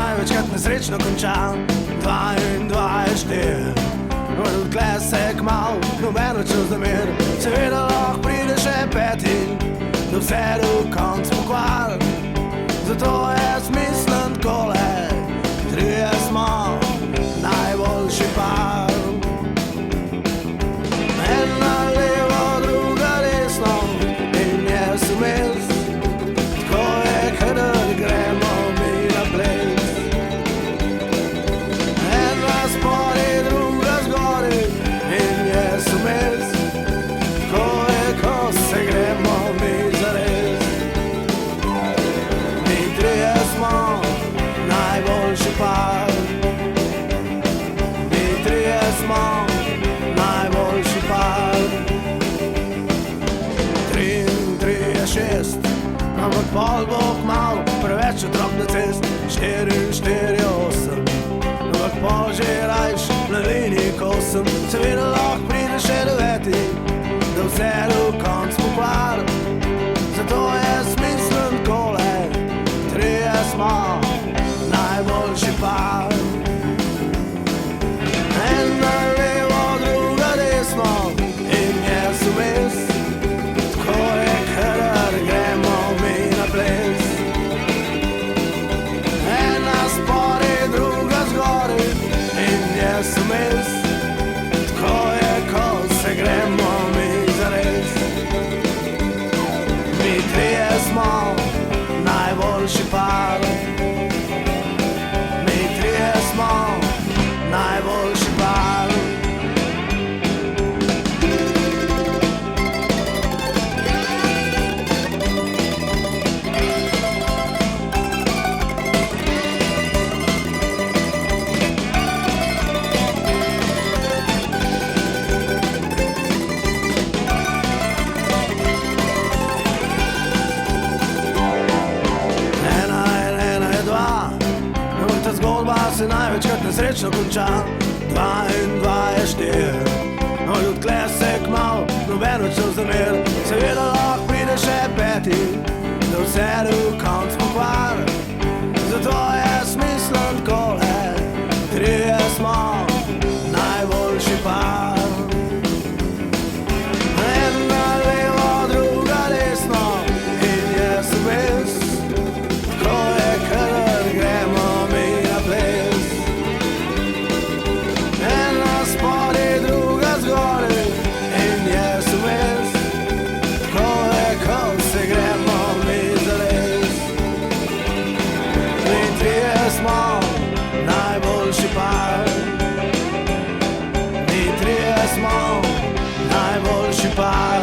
največkrat nesrečno končal. 2 in 2 je 4. Odkle se kmal, noben več razmer. Seveda lahko pride še 5, da vse do konc pokvar. Zato je smislen takole, 3 smo najboljši par. Ena levo, druga desno in jaz vmes. Tako je, kadar gremo mi na ples. Ena spodaj, druga zgoraj in jaz vmes. Tako je, ko se gremo mi zares. Mi 3 smo najboljši par. Mi 3 smo najboljši par. 3 in 3 je 6, ampak pol bo kmal, preveč otrok na cest. 4 in 4 je 8, ampak pol že rajš na liniji kosem. Seveda lahko pride še 9, da vse do konc pokvar. Zato je smislen takole, 3 smo najboljši par. Ena levo, druga desno in jaz vmes. Tako je, kadar gremo mi na ples. Ena spodaj, druga zgoraj in jaz vmes. Tako je, ko se gremo mi zares. Mi 3 smo najboljši par. Mi 3 smo najboljši par. Zgodba se največkrat nesrečno konča. 2 in 2 je 4, odkle se kmal, noben več zamer. Seveda lahko pride še 5, da vse do konc pokvar. Zato je smislen takole, 3 smo najboljši par. Ena levo, druga desno in jaz vmes. Tako je, kadar gremo mi na ples. Ena spodaj, druga zgoraj in jaz vmes. Tako je, ko se gremo mi zares. Mi 3 smo najboljši par. Mi 3 smo najboljši par.